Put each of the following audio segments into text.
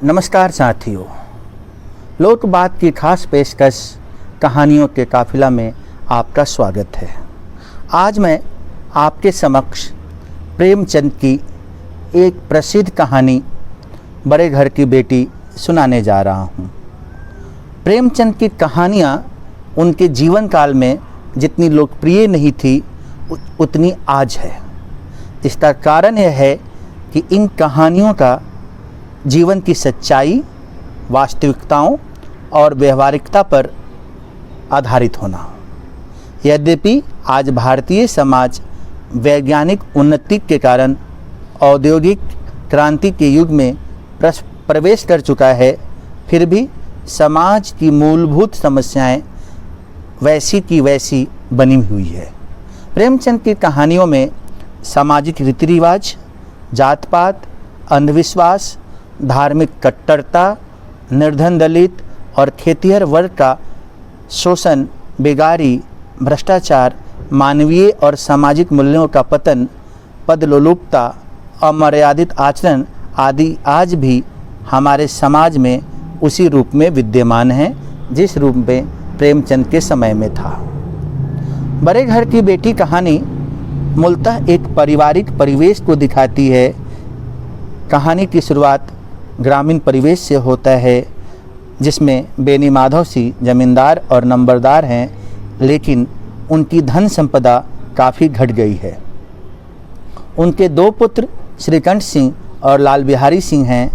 नमस्कार साथियों, लोकबात की खास पेशकश कहानियों के काफिला में आपका स्वागत है। आज मैं आपके समक्ष प्रेमचंद की एक प्रसिद्ध कहानी बड़े घर की बेटी सुनाने जा रहा हूँ। प्रेमचंद की कहानियाँ उनके जीवन काल में जितनी लोकप्रिय नहीं थी उतनी आज है। इसका कारण यह है कि इन कहानियों का जीवन की सच्चाई, वास्तविकताओं और व्यवहारिकता पर आधारित होना। यद्यपि आज भारतीय समाज वैज्ञानिक उन्नति के कारण औद्योगिक क्रांति के युग में प्रवेश कर चुका है, फिर भी समाज की मूलभूत समस्याएं वैसी की वैसी बनी हुई है। प्रेमचंद की कहानियों में सामाजिक रीति रिवाज, जात पात, अंधविश्वास, धार्मिक कट्टरता, निर्धन दलित और खेतिहर वर्ग का शोषण, बेगारी, भ्रष्टाचार, मानवीय और सामाजिक मूल्यों का पतन, पदलोलुपता, अमर्यादित आचरण आदि आज भी हमारे समाज में उसी रूप में विद्यमान है जिस रूप में प्रेमचंद के समय में था। बड़े घर की बेटी कहानी मूलतः एक पारिवारिक परिवेश को दिखाती है। कहानी की शुरुआत ग्रामीण परिवेश से होता है जिसमें बेनी माधव सिंह जमींदार और नंबरदार हैं, लेकिन उनकी धन संपदा काफ़ी घट गई है। उनके दो पुत्र श्रीकंठ सिंह और लाल बिहारी सिंह हैं।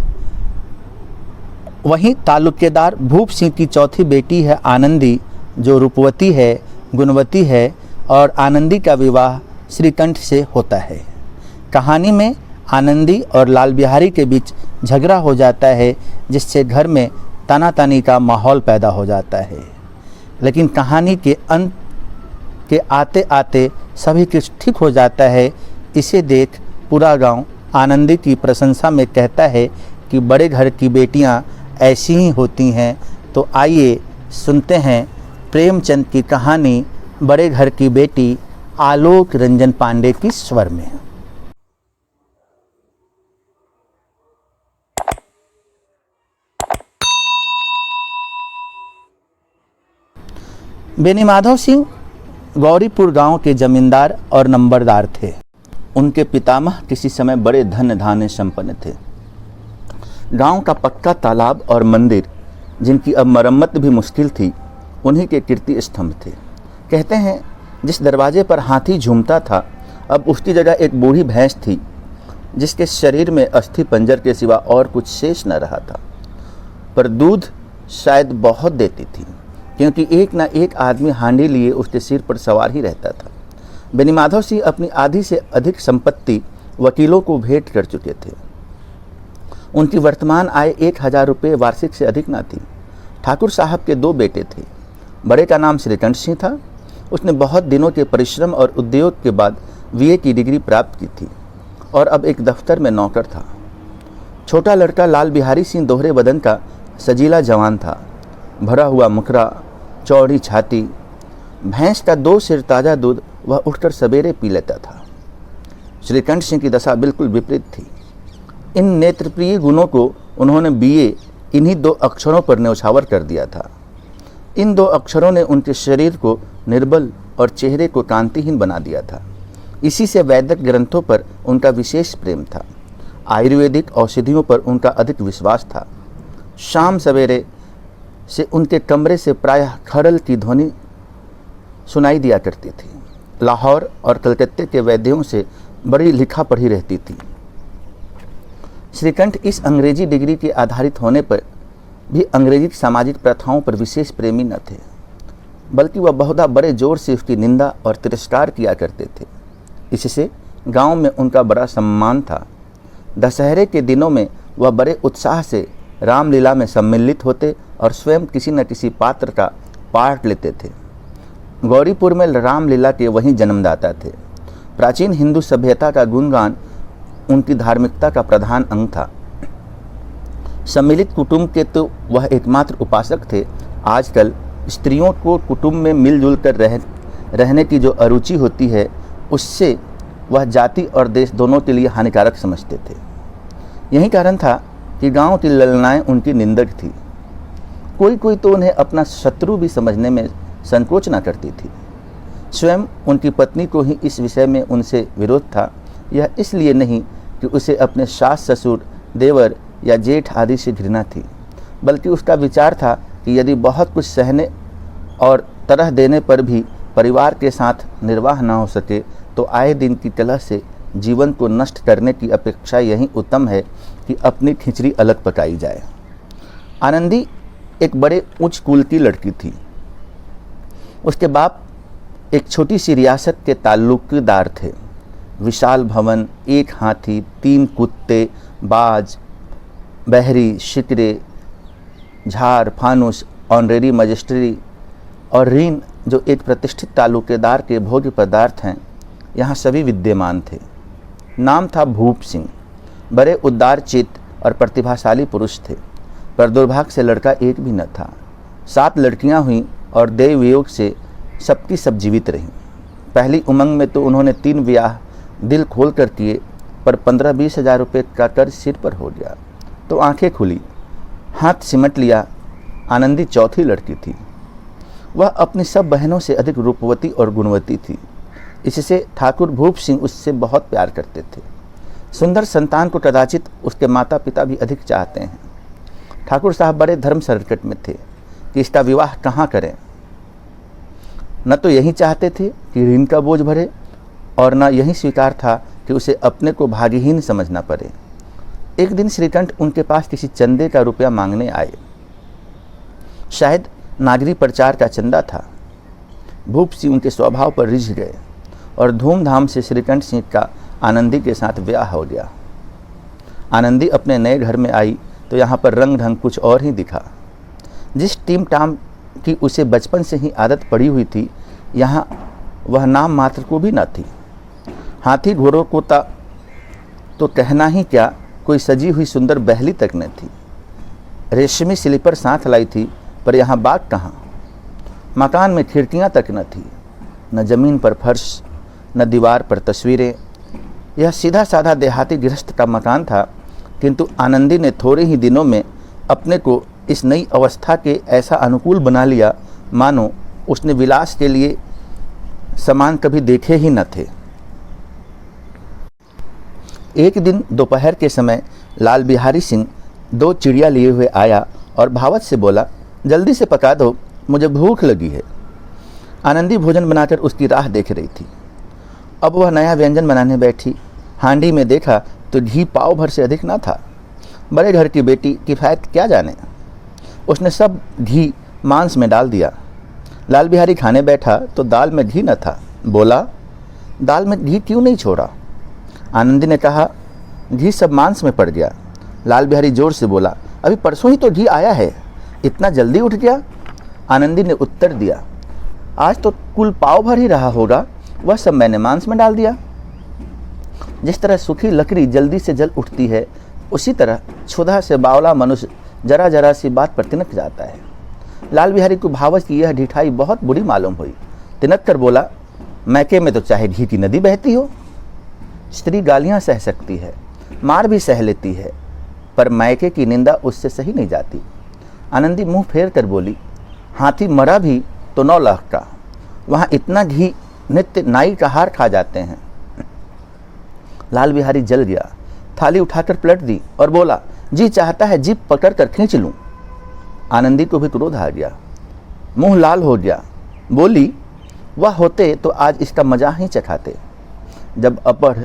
वहीं तालुकेदार भूप सिंह की चौथी बेटी है आनंदी, जो रूपवती है, गुणवती है और आनंदी का विवाह श्रीकंठ से होता है। कहानी में आनंदी और लाल बिहारी के बीच झगड़ा हो जाता है, जिससे घर में तानातानी का माहौल पैदा हो जाता है। लेकिन कहानी के अंत के आते आते सभी कुछ ठीक हो जाता है। इसे देख पूरा गांव आनंदी की प्रशंसा में कहता है कि बड़े घर की बेटियां ऐसी ही होती हैं। तो आइए सुनते हैं प्रेमचंद की कहानी बड़े घर की बेटी आलोक रंजन पांडे की स्वर में। बेनी माधव सिंह गौरीपुर गांव के जमींदार और नंबरदार थे। उनके पितामह किसी समय बड़े धन धान्य संपन्न थे। गांव का पक्का तालाब और मंदिर, जिनकी अब मरम्मत भी मुश्किल थी, उन्हीं के कीर्ति स्तंभ थे। कहते हैं जिस दरवाजे पर हाथी झूमता था, अब उसकी जगह एक बूढ़ी भैंस थी जिसके शरीर में अस्थि पंजर के सिवा और कुछ शेष न रहा था, पर दूध शायद बहुत देती थी, क्योंकि एक न एक आदमी हांडी लिए उसके सिर पर सवार ही रहता था। बेनी माधव सिंह अपनी आधी से अधिक संपत्ति वकीलों को भेंट कर चुके थे। उनकी वर्तमान आय 1000 रुपये वार्षिक से अधिक न थी। ठाकुर साहब के दो बेटे थे। बड़े का नाम श्रीकंठ सिंह था। उसने बहुत दिनों के परिश्रम और उद्योग के बाद बीए की डिग्री प्राप्त की थी और अब एक दफ्तर में नौकर था। छोटा लड़का लाल बिहारी सिंह दोहरे बदन का सजीला जवान था। भरा हुआ मुखरा, चौड़ी छाती, भैंस का 2 सिर ताज़ा दूध वह उठकर सवेरे पी लेता था। श्रीकंठ सिंह की दशा बिल्कुल विपरीत थी। इन नेत्रप्रिय गुणों को उन्होंने बीए इन्हीं 2 अक्षरों पर न्यौछावर कर दिया था। इन 2 अक्षरों ने उनके शरीर को निर्बल और चेहरे को कांतिहीन बना दिया था। इसी से वैदिक ग्रंथों पर उनका विशेष प्रेम था। आयुर्वेदिक औषधियों पर उनका अधिक विश्वास था। शाम सवेरे से उनके कमरे से प्रायः खड़ल की ध्वनि सुनाई दिया करती थी। लाहौर और कलकत्ते के वैद्यों से बड़ी लिखा पढ़ी रहती थी। श्रीकंठ इस अंग्रेजी डिग्री के आधारित होने पर भी अंग्रेजी सामाजिक प्रथाओं पर विशेष प्रेमी न थे, बल्कि वह बहुधा बड़े जोर से उसकी निंदा और तिरस्कार किया करते थे। इससे गांव में उनका बड़ा सम्मान था। दशहरे के दिनों में वह बड़े उत्साह से रामलीला में सम्मिलित होते और स्वयं किसी न किसी पात्र का पाठ लेते थे। गौरीपुर में रामलीला के वहीं जन्मदाता थे। प्राचीन हिंदू सभ्यता का गुणगान उनकी धार्मिकता का प्रधान अंग था। सम्मिलित कुटुंब के तो वह एकमात्र उपासक थे। आजकल स्त्रियों को कुटुंब में मिलजुल कर रहने की जो अरुचि होती है, उससे वह जाति और देश दोनों के लिए हानिकारक समझते थे। यही कारण था कि गांव की ललनाएं उनकी निंदक थी। कोई कोई तो उन्हें अपना शत्रु भी समझने में संकोच न करती थी। स्वयं उनकी पत्नी को ही इस विषय में उनसे विरोध था। यह इसलिए नहीं कि उसे अपने सास ससुर, देवर या जेठ आदि से घृणा थी, बल्कि उसका विचार था कि यदि बहुत कुछ सहने और तरह देने पर भी परिवार के साथ निर्वाह न हो सके तो आए दिन की कलह से जीवन को नष्ट करने की अपेक्षा यही उत्तम है कि अपनी खिचड़ी अलग पकाई जाए। आनंदी एक बड़े उच्च कुल की लड़की थी। उसके बाप एक छोटी सी रियासत के ताल्लुकीदार थे। विशाल भवन, एक हाथी, 3 कुत्ते, बाज, बहरी, शिकरे, झार, फानुस, ऑनरेरी मजिस्ट्री और ऋण जो एक प्रतिष्ठित ताल्लुकेदार के भोग्य पदार्थ हैं, यहाँ सभी विद्यमान थे। नाम था भूप सिंह। बड़े उदार चित्त और प्रतिभाशाली पुरुष थे, पर दुर्भाग्य से लड़का एक भी न था। 7 लड़कियां हुईं और देव वियोग से सबकी सब जीवित रहीं। पहली उमंग में तो उन्होंने 3 ब्याह दिल खोल कर किए, पर 15-20 हज़ार रुपये का कर्ज सिर पर हो गया तो आंखें खुली, हाथ सिमट लिया। आनंदी चौथी लड़की थी। वह अपनी सब बहनों से अधिक रूपवती और गुणवती थी। इससे ठाकुर भूप सिंह उससे बहुत प्यार करते थे। सुंदर संतान को कदाचित उसके माता पिता भी अधिक चाहते हैं। ठाकुर साहब बड़े धर्म संकट में थे कि इसका विवाह कहाँ करें। न तो यही चाहते थे कि ऋण का बोझ भरे, और न यही स्वीकार था कि उसे अपने को भाग्यहीन समझना पड़े। एक दिन श्रीकंठ उनके पास किसी चंदे का रुपया मांगने आए। शायद नागरी प्रचार का चंदा था। भूप सिंह उनके स्वभाव पर रिझ गए और धूमधाम से श्रीकंठ सिंह का आनंदी के साथ ब्याह हो गया। आनंदी अपने नए घर में आई तो यहाँ पर रंग ढंग कुछ और ही दिखा। जिस टीम टाम की उसे बचपन से ही आदत पड़ी हुई थी, यहाँ वह नाम मात्र को भी न थी। हाथी घोड़ों को तो कहना ही क्या, कोई सजी हुई सुंदर बहली तक न थी। रेशमी स्लीपर साथ लाई थी, पर यहाँ बाग कहाँ। मकान में खिड़कियाँ तक न थी, न जमीन पर फर्श, न दीवार पर तस्वीरें। यह सीधा साधा देहाती गृहस्थ का मकान था, किंतु आनंदी ने थोड़े ही दिनों में अपने को इस नई अवस्था के ऐसा अनुकूल बना लिया मानो उसने विलास के लिए सामान कभी देखे ही न थे। एक दिन दोपहर के समय लाल बिहारी सिंह 2 चिड़िया लिए हुए आया और भावत से बोला, जल्दी से पका दो, मुझे भूख लगी है। आनंदी भोजन बनाकर उसकी राह देख रही थी। अब वह नया व्यंजन बनाने बैठी। हांडी में देखा तो घी पाव भर से अधिक ना था। बड़े घर की बेटी किफ़ायत क्या जाने। उसने सब घी मांस में डाल दिया। लाल बिहारी खाने बैठा तो दाल में घी न था। बोला, दाल में घी क्यों नहीं छोड़ा? आनंदी ने कहा, घी सब मांस में पड़ गया। लाल बिहारी जोर से बोला, अभी परसों ही तो घी आया है, इतना जल्दी उठ गया? आनंदी ने उत्तर दिया, आज तो कुल पाव भर ही रहा होगा, वह सब मैंने मांस में डाल दिया। जिस तरह सूखी लकड़ी जल्दी से जल उठती है, उसी तरह क्षुधा से बावला मनुष्य जरा जरा सी बात पर तिनक जाता है। लाल बिहारी को भावच की यह ढिठाई बहुत बुरी मालूम हुई। तिनक कर बोला, मैके में तो चाहे घी की नदी बहती हो। स्त्री गालियां सह सकती है, मार भी सह लेती है, पर मैके की निंदा उससे सही नहीं जाती। आनंदी मुंह फेर कर बोली, हाथी मरा भी तो 9 लाख का, वहाँ इतना घी नित्य नाई का हार खा जाते हैं। लाल बिहारी जल गया, थाली उठाकर पलट दी और बोला, जी चाहता है जीभ पकड़ कर खींच लूं। आनंदी को भी क्रोध आ गया, मुंह लाल हो गया। बोली, वह होते तो आज इसका मजा ही चखाते। जब अपढ़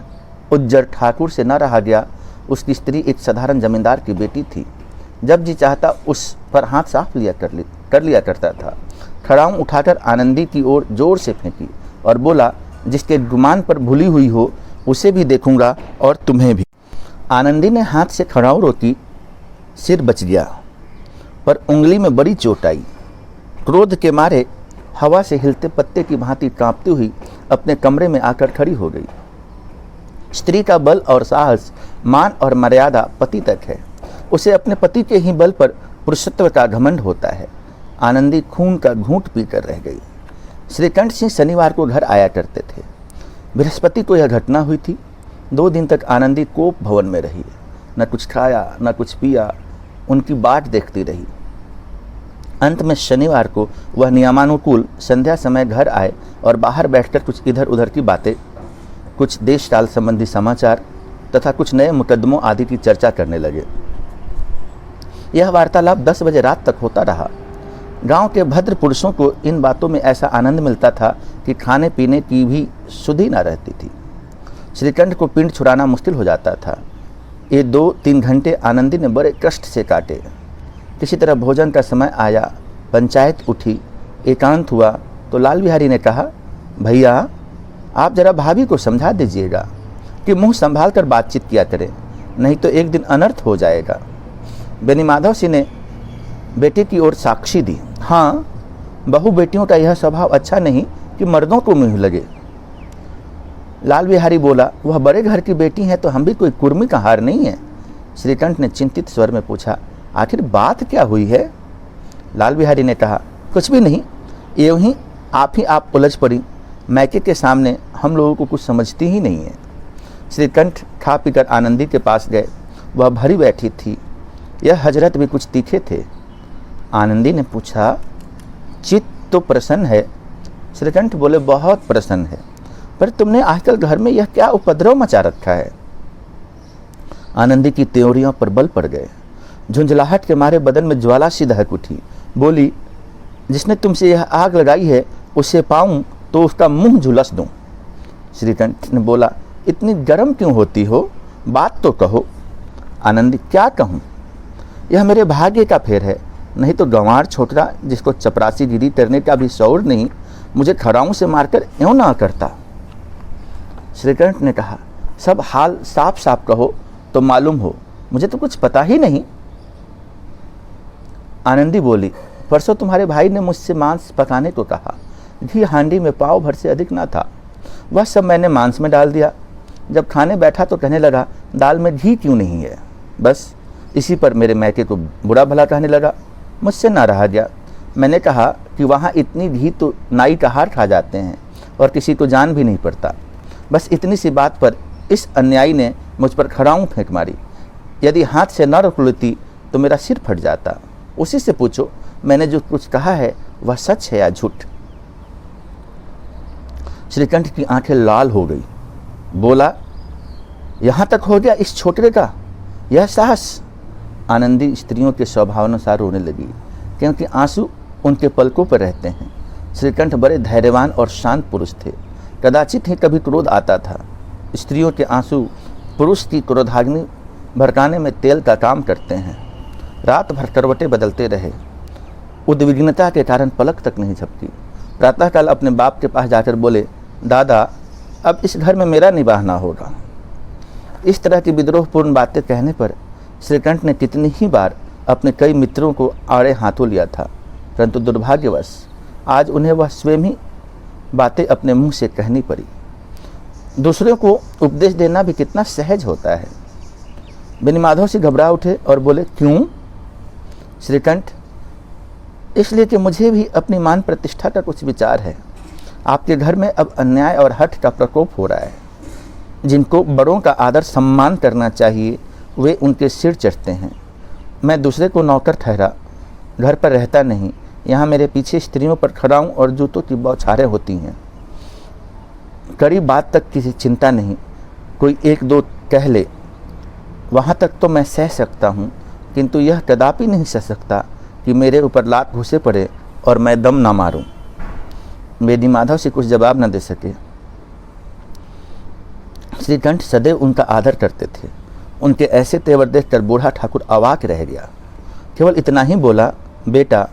उज्जर ठाकुर से न रहा गया, उसकी स्त्री एक साधारण जमींदार की बेटी थी। जब जी चाहता उस पर हाथ साफ कर लिया करता था। खड़ाऊं उठाकर आनंदी की ओर जोर से फेंकी और बोला, जिसके गुमान पर भूली हुई हो उसे भी देखूंगा और तुम्हें भी। आनंदी ने हाथ से खड़ाऊं रोकी, सिर बच गया, पर उंगली में बड़ी चोट आई। क्रोध के मारे हवा से हिलते पत्ते की भांति कांपती हुई अपने कमरे में आकर खड़ी हो गई। स्त्री का बल और साहस, मान और मर्यादा पति तक है। उसे अपने पति के ही बल पर पुरुषत्व का घमंड होता है। आनंदी खून का घूंट पीकर रह गई। श्रीकंठ सिंह शनिवार को घर आया करते थे। बृहस्पति को यह घटना हुई थी। 2 दिन तक आनंदी कोप भवन में रही। न कुछ खाया न कुछ पिया, उनकी बाट देखती रही। अंत में शनिवार को वह नियमानुकूल संध्या समय घर आए और बाहर बैठकर कुछ इधर उधर की बातें, कुछ देश काल संबंधी समाचार तथा कुछ नए मुकदमों आदि की चर्चा करने लगे। यह वार्तालाप 10 बजे रात तक होता रहा। गांव के भद्र पुरुषों को इन बातों में ऐसा आनंद मिलता था कि खाने पीने की भी सुधि न रहती थी। श्रीकंठ को पिंड छुड़ाना मुश्किल हो जाता था। ये 2-3 घंटे आनंदी ने बड़े कष्ट से काटे। किसी तरह भोजन का समय आया, पंचायत उठी, एकांत हुआ तो लाल बिहारी ने कहा, भैया आप जरा भाभी को समझा दीजिएगा कि मुंह संभाल कर बातचीत किया करें, नहीं तो एक दिन अनर्थ हो जाएगा। बेनी माधव सिंह ने बेटे की ओर साक्षी दी। हाँ, बहू बेटियों का यह स्वभाव अच्छा नहीं कि मर्दों को मुँह लगे। लाल बिहारी बोला, वह बड़े घर की बेटी हैं तो हम भी कोई कुर्मी का हार नहीं है। श्रीकंठ ने चिंतित स्वर में पूछा, आखिर बात क्या हुई है? लाल बिहारी ने कहा, कुछ भी नहीं, यूं ही आप उलझ पड़ी। मैके के सामने हम लोगों को कुछ समझती ही नहीं है। श्रीकंठ खा पीकर आनंदी के पास गए। वह भरी बैठी थी। यह हजरत भी कुछ तीखे थे। आनंदी ने पूछा, चित्त तो प्रसन्न है? श्रीकंठ बोले, बहुत प्रसन्न है, पर तुमने आजकल घर में यह क्या उपद्रव मचा रखा है? आनंदी की त्योरियों पर बल पड़ गए। झुंझलाहट के मारे बदन में ज्वाला सी दहक उठी। बोली, जिसने तुमसे यह आग लगाई है उसे पाऊं तो उसका मुंह झुलस दूं। श्रीकंठ ने बोला, इतनी गर्म क्यों होती हो? बात तो कहो। आनंदी, क्या कहूं? यह मेरे भाग्य का फेर है, नहीं तो गंवार छोकरा जिसको चपरासीगिरी करने का भी शौर नहीं, मुझे खड़ाऊं से मारकर यूं ना करता। श्रीकंठ ने कहा, सब हाल साफ साफ कहो तो मालूम हो, मुझे तो कुछ पता ही नहीं। आनंदी बोली, परसों तुम्हारे भाई ने मुझसे मांस पकाने को कहा। घी हांडी में पाव भर से अधिक ना था। वह सब मैंने मांस में डाल दिया। जब खाने बैठा तो कहने लगा, दाल में घी क्यों नहीं है? बस इसी पर मेरे मैके को बुरा भला कहने लगा। मुझसे ना रहा गया। मैंने कहा कि वहाँ इतनी घी तो नाई का हार खा जाते हैं और किसी को जान भी नहीं पड़ता। बस इतनी सी बात पर इस अन्यायी ने मुझ पर खड़ाऊं फेंक मारी। यदि हाथ से न रोक लेती तो मेरा सिर फट जाता। उसी से पूछो मैंने जो कुछ कहा है वह सच है या झूठ। श्रीकंठ की आंखें लाल हो गई। बोला, यहां तक हो गया इस छोकरे का यह साहस? आनंदी स्त्रियों के स्वभावानुसार रोने लगी, क्योंकि आंसू उनके पलकों पर रहते हैं। श्रीकंठ बड़े धैर्यवान और शांत पुरुष थे। कदाचित ही कभी क्रोध आता था। स्त्रियों के आंसू पुरुष की क्रोधाग्नि भड़काने में तेल का काम करते हैं। रात भर करवटें बदलते रहे। उद्विग्नता के कारण पलक तक नहीं झपकी। प्रातःकाल अपने बाप के पास जाकर बोले, दादा अब इस घर में मेरा निवाह ना होगा। इस तरह की विद्रोहपूर्ण बातें कहने पर श्रीकंठ ने कितनी ही बार अपने कई मित्रों को आड़े हाथों लिया था, परंतु दुर्भाग्यवश आज उन्हें वह स्वयं ही बातें अपने मुंह से कहनी पड़ी। दूसरों को उपदेश देना भी कितना सहज होता है। बेनी माधव से घबरा उठे और बोले, क्यों? श्रीकंठ, इसलिए कि मुझे भी अपनी मान प्रतिष्ठा का कुछ विचार है। आपके घर में अब अन्याय और हठ का प्रकोप हो रहा है। जिनको बड़ों का आदर सम्मान करना चाहिए वे उनके सिर चढ़ते हैं। मैं दूसरे को नौकर ठहरा, घर पर रहता नहीं। यहाँ मेरे पीछे स्त्रियों पर खड़ा हूँ और जूतों की बौछारें होती हैं। कड़ी बात तक किसी चिंता नहीं, कोई एक दो कह ले वहाँ तक तो मैं सह सकता हूँ, किंतु यह कदापि नहीं सह सकता कि मेरे ऊपर लात घुसे पड़े और मैं दम ना मारूं। बेनी माधव से कुछ जवाब न दे सके। श्रीकंठ सदैव उनका आदर करते थे। उनके ऐसे तेवर देखकर बूढ़ा ठाकुर अवाक रह गया। केवल इतना ही बोला, बेटा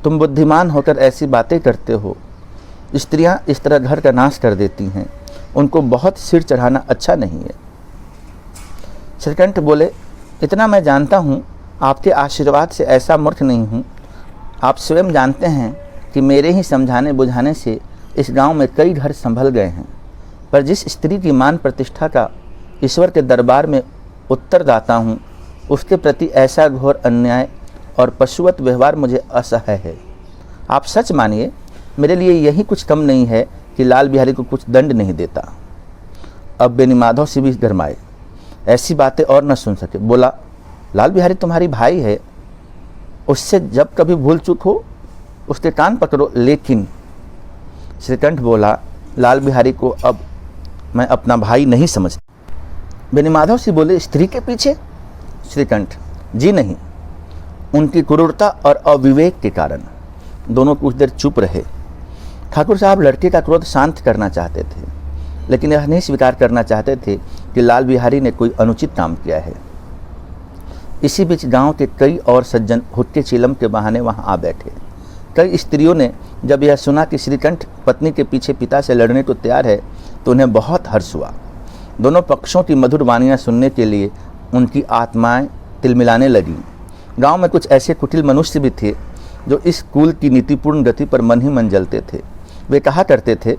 तुम बुद्धिमान होकर ऐसी बातें करते हो। स्त्रियां इस तरह घर का नाश कर देती हैं, उनको बहुत सिर चढ़ाना अच्छा नहीं है। श्रीकंठ बोले, इतना मैं जानता हूँ, आपके आशीर्वाद से ऐसा मूर्ख नहीं हूँ। आप स्वयं जानते हैं कि मेरे ही समझाने बुझाने से इस गांव में कई घर संभल गए हैं, पर जिस स्त्री की मान प्रतिष्ठा का ईश्वर के दरबार में उत्तरदाता हूँ, उसके प्रति ऐसा घोर अन्याय और पशुवत व्यवहार मुझे असह्य है। आप सच मानिए, मेरे लिए यही कुछ कम नहीं है कि लाल बिहारी को कुछ दंड नहीं देता। अब बेनी माधव से भी गरमाए। ऐसी बातें और न सुन सके। बोला, लाल बिहारी तुम्हारी भाई है, उससे जब कभी भूल चूक हो उसके कान पकड़ो। लेकिन श्रीकंठ बोला, लाल बिहारी को अब मैं अपना भाई नहीं समझता। बेनीमाधव से बोले, स्त्री के पीछे? श्रीकंठ, जी नहीं, उनकी क्रूरता और अविवेक के कारण। दोनों कुछ देर चुप रहे। ठाकुर साहब लड़के का क्रोध शांत करना चाहते थे, लेकिन यह नहीं स्वीकार करना चाहते थे कि लाल बिहारी ने कोई अनुचित काम किया है। इसी बीच गांव के कई और सज्जन हुक्के चीलम के बहाने वहां आ बैठे। कई स्त्रियों ने जब यह सुना कि श्रीकंठ पत्नी के पीछे पिता से लड़ने को तैयार है तो उन्हें बहुत हर्ष हुआ। दोनों पक्षों की मधुर वाणियाँ सुनने के लिए उनकी आत्माएं तिलमिलाने लगीं। गांव में कुछ ऐसे कुटिल मनुष्य भी थे जो इस कुल की नीतिपूर्ण गति पर मन ही मन जलते थे। वे कहा करते थे,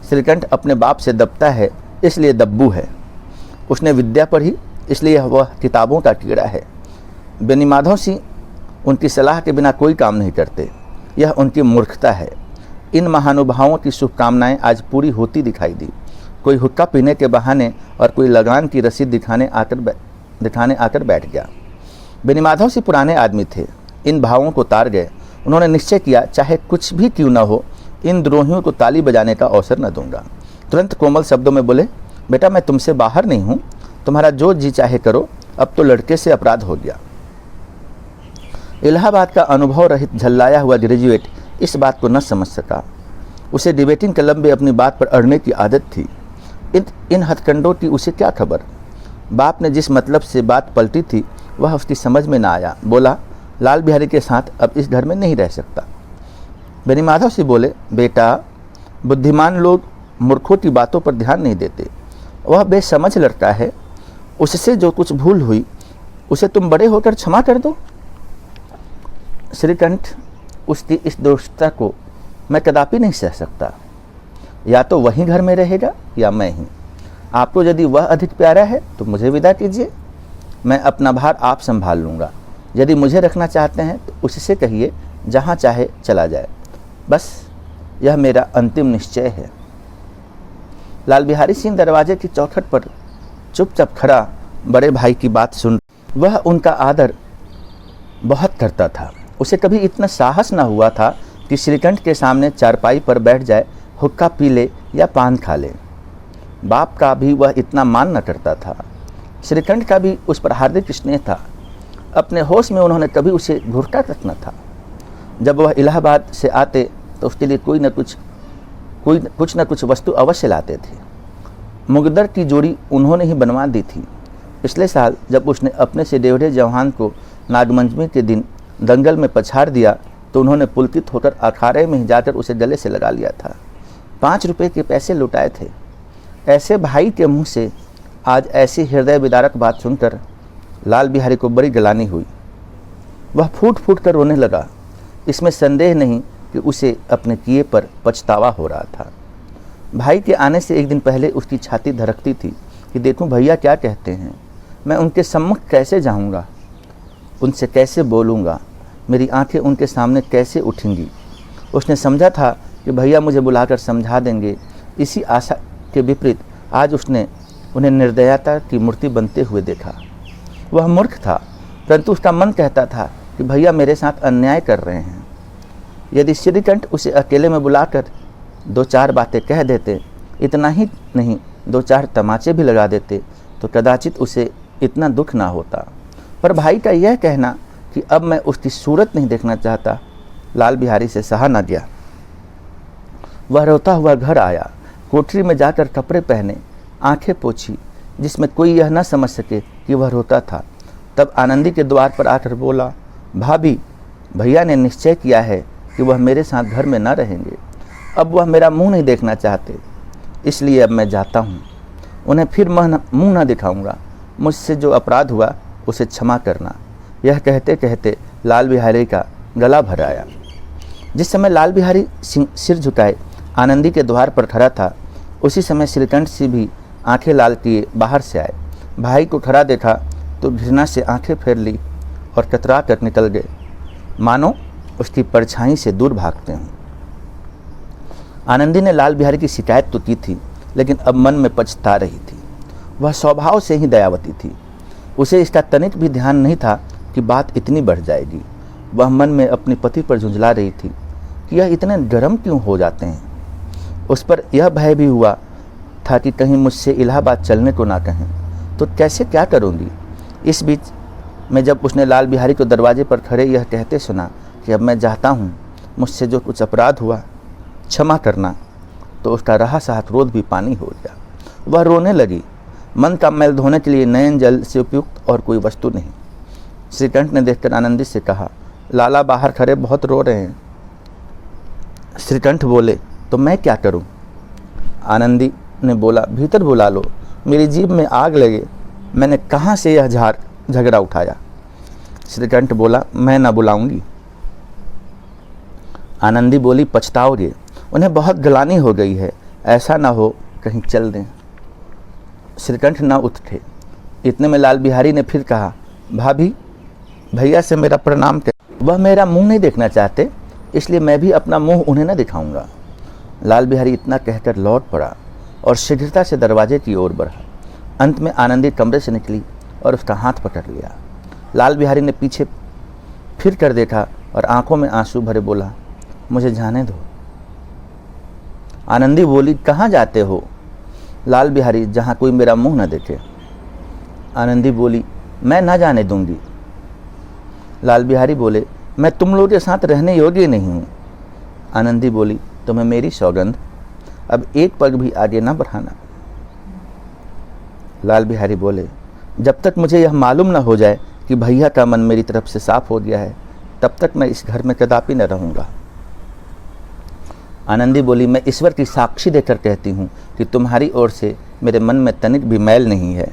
श्रीकंठ अपने बाप से दबता है इसलिए दब्बू है, उसने विद्या पढ़ी इसलिए वह किताबों का कीड़ा है। बेनीमाधव सिंह उनकी सलाह के बिना कोई काम नहीं करते, यह उनकी मूर्खता है। इन महानुभावों की शुभकामनाएं आज पूरी होती दिखाई दी। कोई हुक्का पीने के बहाने और कोई लगान की रसीद दिखाने आकर बैठ गया। बेनीमाधव सिंह पुराने आदमी थे, इन भावों को तार गए। उन्होंने निश्चय किया, चाहे कुछ भी क्यों न हो, इन द्रोहियों को ताली बजाने का अवसर न दूंगा। तुरंत कोमल शब्दों में बोले, बेटा मैं तुमसे बाहर नहीं हूँ, तुम्हारा जो जी चाहे करो, अब तो लड़के से अपराध हो गया। इलाहाबाद का अनुभव रहित झल्लाया हुआ ग्रेजुएट इस बात को न समझ सका। उसे डिबेटिंग क्लब में अपनी बात पर अड़ने की आदत थी। इन हथकंडों की उसे क्या खबर। बाप ने जिस मतलब से बात पलटी थी वह उसकी समझ में न आया। बोला, लाल बिहारी के साथ अब इस घर में नहीं रह सकता। बेनीमाधव से बोले, बेटा बुद्धिमान लोग मूर्खों की बातों पर ध्यान नहीं देते। वह बेसमझ लड़का है, उससे जो कुछ भूल हुई उसे तुम बड़े होकर क्षमा कर दो। श्रीकंठ, उसकी इस दुष्टता को मैं कदापि नहीं सह सकता। या तो वही घर में रहेगा या मैं ही। आपको यदि वह अधिक प्यारा है तो मुझे विदा कीजिए, मैं अपना भार आप संभाल लूँगा। यदि मुझे रखना चाहते हैं तो उससे कहिए जहाँ चाहे चला जाए, बस यह मेरा अंतिम निश्चय है। लाल बिहारी सिंह दरवाजे की चौखट पर चुपचाप खड़ा बड़े भाई की बात सुन। वह उनका आदर बहुत करता था। उसे कभी इतना साहस न हुआ था कि श्रीकंठ के सामने चारपाई पर बैठ जाए, हुक्का पी ले या पान खा ले। बाप का भी वह इतना मान न करता था। श्रीकंठ का भी उस पर हार्दिक स्नेह था। अपने होश में उन्होंने कभी उसे घूरता तक न था। जब वह इलाहाबाद से आते तो उसके लिए कुछ न कुछ वस्तु अवश्य लाते थे। मुगदर की जोड़ी उन्होंने ही बनवा दी थी। पिछले साल जब उसने अपने से डेढ़े जवान को नागपंचमी के दिन दंगल में पछाड़ दिया तो उन्होंने पुलकित होकर अखाड़े में ही जाकर उसे गले से लगा लिया था। 5 रुपए के पैसे लुटाए थे। ऐसे भाई के मुंह से आज ऐसी हृदय विदारक बात सुनकर लाल बिहारी को बड़ी गलानी हुई। वह फूट फूट कर रोने लगा। इसमें संदेह नहीं कि उसे अपने किए पर पछतावा हो रहा था। भाई के आने से एक दिन पहले उसकी छाती धड़कती थी कि देखूं भैया क्या कहते हैं, मैं उनके सम्मुख कैसे जाऊंगा, उनसे कैसे बोलूंगा, मेरी आंखें उनके सामने कैसे उठेंगी। उसने समझा था कि भैया मुझे बुलाकर समझा देंगे। इसी आशा के विपरीत आज उसने उन्हें निर्दयता की मूर्ति बनते हुए देखा। वह मूर्ख था, परंतु उसका मन कहता था कि भैया मेरे साथ अन्याय कर रहे हैं। यदि श्रीकंठ उसे अकेले में बुलाकर 2-4 बातें कह देते, इतना ही नहीं 2-4 तमाचे भी लगा देते तो कदाचित उसे इतना दुख ना होता। पर भाई का यह कहना कि अब मैं उसकी सूरत नहीं देखना चाहता, लाल बिहारी से सहा न गया। वह रोता हुआ घर आया। कोठरी में जाकर कपड़े पहने, आंखें पोंछी, जिसमें कोई यह न समझ सके कि वह रोता था। तब आनंदी के द्वार पर आकर बोला, भाभी, भैया ने निश्चय किया है कि वह मेरे साथ घर में न रहेंगे। अब वह मेरा मुंह नहीं देखना चाहते, इसलिए अब मैं जाता हूँ। उन्हें फिर मुंह न दिखाऊंगा। मुझसे जो अपराध हुआ उसे क्षमा करना। यह कहते कहते लाल बिहारी का गला भर आया। जिस समय लाल बिहारी सिर झुकाए आनंदी के द्वार पर खड़ा था, उसी समय श्रीकंठ से भी आंखें लाल किए बाहर से आए। भाई को खड़ा देखा तो घृणा से आंखें फेर ली और कतरा कर निकल गए, मानो उसकी परछाई से दूर भागते हैं। आनंदी ने लाल बिहारी की शिकायत तो की थी, लेकिन अब मन में पछता रही थी। वह स्वभाव से ही दयावती थी। उसे इसका तनिक भी ध्यान नहीं था कि बात इतनी बढ़ जाएगी। वह मन में अपने पति पर झुंझला रही थी कि यह इतने गर्म क्यों हो जाते हैं। उस पर यह भय भी हुआ था कि कहीं मुझसे इलाहाबाद चलने को ना कहें तो कैसे क्या करूँगी। इस बीच में जब उसने लाल बिहारी को दरवाजे पर खड़े यह कहते सुना कि अब मैं चाहता हूँ मुझसे जो कुछ अपराध हुआ क्षमा करना, तो उसका रहा सहा क्रोध भी पानी हो गया। वह रोने लगी। मन का मैल धोने के लिए नयन जल से उपयुक्त और कोई वस्तु नहीं। श्रीकंठ ने देखकर आनंदी से कहा, लाला बाहर खड़े बहुत रो रहे हैं। श्रीकंठ बोले, तो मैं क्या करूं? आनंदी ने बोला, भीतर बुला लो, मेरी जीभ में आग लगे, मैंने कहाँ से यह झगड़ा उठाया। श्रीकंठ बोला, मैं ना बुलाऊंगी। आनंदी बोली, पछताओगे, उन्हें बहुत गलानी हो गई है, ऐसा ना हो कहीं चल दें। श्रीकंठ ना उठे। इतने में लाल बिहारी ने फिर कहा, भाभी भैया से मेरा प्रणाम कह। वह मेरा मुंह नहीं देखना चाहते, इसलिए मैं भी अपना मुंह उन्हें न दिखाऊंगा। लाल बिहारी इतना कहकर लौट पड़ा और शीघ्रता से दरवाजे की ओर बढ़ा। अंत में आनंदी कमरे से निकली और उसका हाथ पकड़ लिया। लाल बिहारी ने पीछे फिर कर देखा और आंखों में आंसू भरे बोला, मुझे जाने दो। आनंदी बोली, कहाँ जाते हो? लाल बिहारी, जहाँ कोई मेरा मुंह न देखे। आनंदी बोली, मैं ना जाने दूंगी। लाल बिहारी बोले, मैं तुम लोगों के साथ रहने योग्य नहीं हूँ। आनंदी बोली, तुम्हें मेरी सौगंध, अब एक पग भी आगे न बढ़ाना। लाल बिहारी बोले, जब तक मुझे यह मालूम न हो जाए कि भैया का मन मेरी तरफ से साफ हो गया है, तब तक मैं इस घर में कदापि न रहूँगा। आनंदी बोली, मैं ईश्वर की साक्षी देकर कहती हूँ कि तुम्हारी ओर से मेरे मन में तनिक भी मैल नहीं है।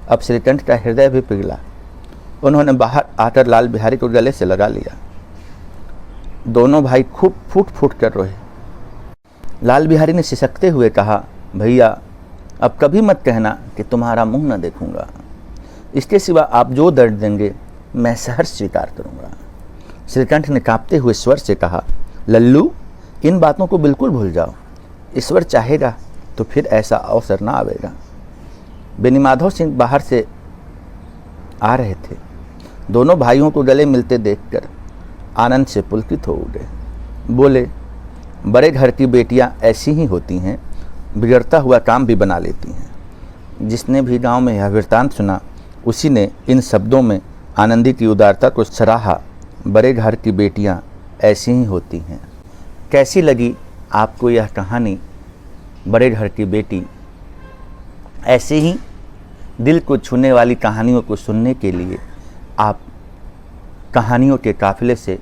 अब श्रीकंठ का हृदय भी पिघला। उन्होंने बाहर आकर लाल बिहारी को गले से लगा लिया। दोनों भाई खूब फूट फूट कर रोए। लाल बिहारी ने सिसकते हुए कहा, भैया अब कभी मत कहना कि तुम्हारा मुंह न देखूंगा। इसके सिवा आप जो दर्द देंगे मैं सहर्ष स्वीकार करूंगा। श्रीकंठ ने कांपते हुए स्वर से कहा, लल्लू इन बातों को बिल्कुल भूल जाओ। ईश्वर चाहेगा तो फिर ऐसा अवसर ना आवेगा। बेनीमाधव सिंह बाहर से आ रहे थे। दोनों भाइयों को गले मिलते देखकर आनंद से पुलकित हो उठे। बोले, बड़े घर की बेटियां ऐसी ही होती हैं, बिगड़ता हुआ काम भी बना लेती हैं। जिसने भी गांव में यह वृत्तांत सुना उसी ने इन शब्दों में आनंदी की उदारता को सराहा। बड़े घर की बेटियां ऐसी ही होती हैं। कैसी लगी आपको यह कहानी बड़े घर की बेटी? ऐसे ही दिल को छूने वाली कहानियों को सुनने के लिए आप कहानियों के काफ़िले से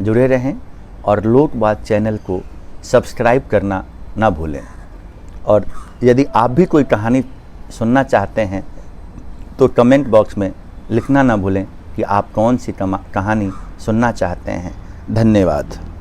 जुड़े रहें और लोकबात चैनल को सब्सक्राइब करना ना भूलें। और यदि आप भी कोई कहानी सुनना चाहते हैं तो कमेंट बॉक्स में लिखना ना भूलें कि आप कौन सी कहानी सुनना चाहते हैं। धन्यवाद।